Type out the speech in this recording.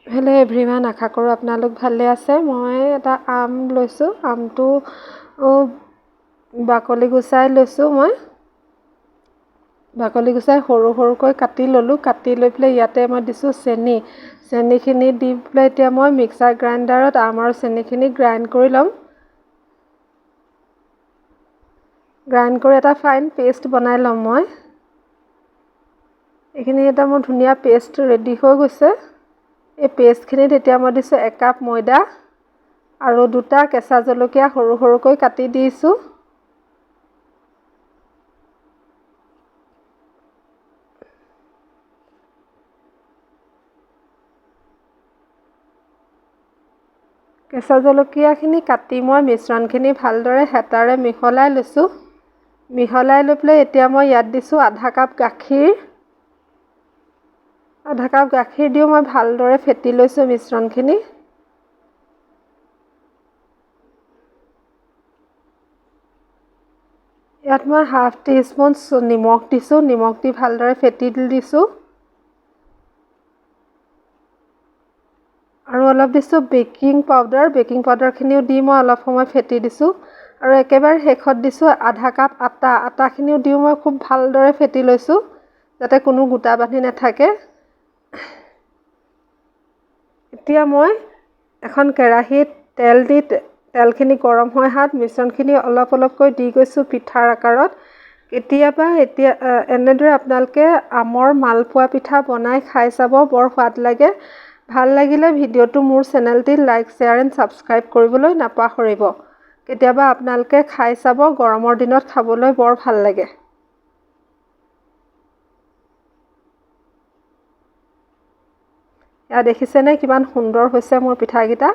Hello' everyone, আশা কৰোঁ আপোনালোক ভালে আছে। মই এটা আম লৈছোঁ। আমটো বাকলি গুচাই লৈছোঁ। মই বাকলি গুচাই সৰু সৰুকৈ কাটি ল'লোঁ। কাটি লৈ পেলাই ইয়াতে মই দিছোঁ চেনিখিনি দি পেলাই এতিয়া মই মিক্সাৰ গ্ৰাইণ্ডাৰত আম আৰু চেনিখিনি গ্ৰাইণ্ড কৰি ল'ম। গ্ৰাইণ্ড কৰি এটা ফাইন পেষ্ট বনাই ল'ম। মই এইখিনি এটা মোৰ ধুনীয়া পেষ্ট ৰেডি হৈ গৈছে। এই পেষ্টখিনিত এতিয়া মই দিছোঁ 1 কাপ ময়দা আৰু 2টা কেঁচা জলকীয়া সৰু সৰুকৈ কাটি দিছোঁ। কেঁচা জলকীয়াখিনি কাটি মই মিশ্ৰণখিনি ভালদৰে হেতাৰে মিহলাই লৈছোঁ। মিহলাই লৈ পেলাই এতিয়া মই ইয়াত দিছোঁ আধা কাপ গাখীৰ। আধা কাপ গাখীৰ দিও মই ভালদৰে ফেটি লৈছোঁ মিশ্ৰণখিনি। ইয়াত মই ½ টিস্পুন নিমখ দিছোঁ। নিমখ দি ভালদৰে ফেটি দিছোঁ। আৰু অলপ দিছোঁ বেকিং পাউডাৰ। বেকিং পাউডাৰখিনিও দি মই অলপ সময় ফেটি দিছোঁ। আৰু একেবাৰে শেষত দিছোঁ আধা কাপ আটা। আটাখিনিও দিও মই খুব ভালদৰে ফেটি লৈছোঁ যাতে কোনো গোটা বান্ধি নাথাকে। এতিয়া মই এখন কেৰাহীত তেলখিনি গৰম হৈ অহাত মিশ্ৰণখিনি অলপ অলপকৈ দি গৈছোঁ পিঠাৰ আকাৰত। এতিয়া এনেদৰে আপোনালোকে আমৰ মালপোৱা পিঠা বনাই খাই চাব, বৰ সোৱাদ লাগে। ভাল লাগিলে ভিডিঅ'টো মোৰ চেনেলটি লাইক, শ্বেয়াৰ এণ্ড ছাবস্ক্ৰাইব কৰিবলৈ নাপাহৰিব। কেতিয়াবা আপোনালোকে খাই চাব, গৰমৰ দিনত খাবলৈ বৰ ভাল লাগে। এয়া দেখিছেনে কিমান সুন্দৰ হৈছে মোৰ পিঠাকেইটা।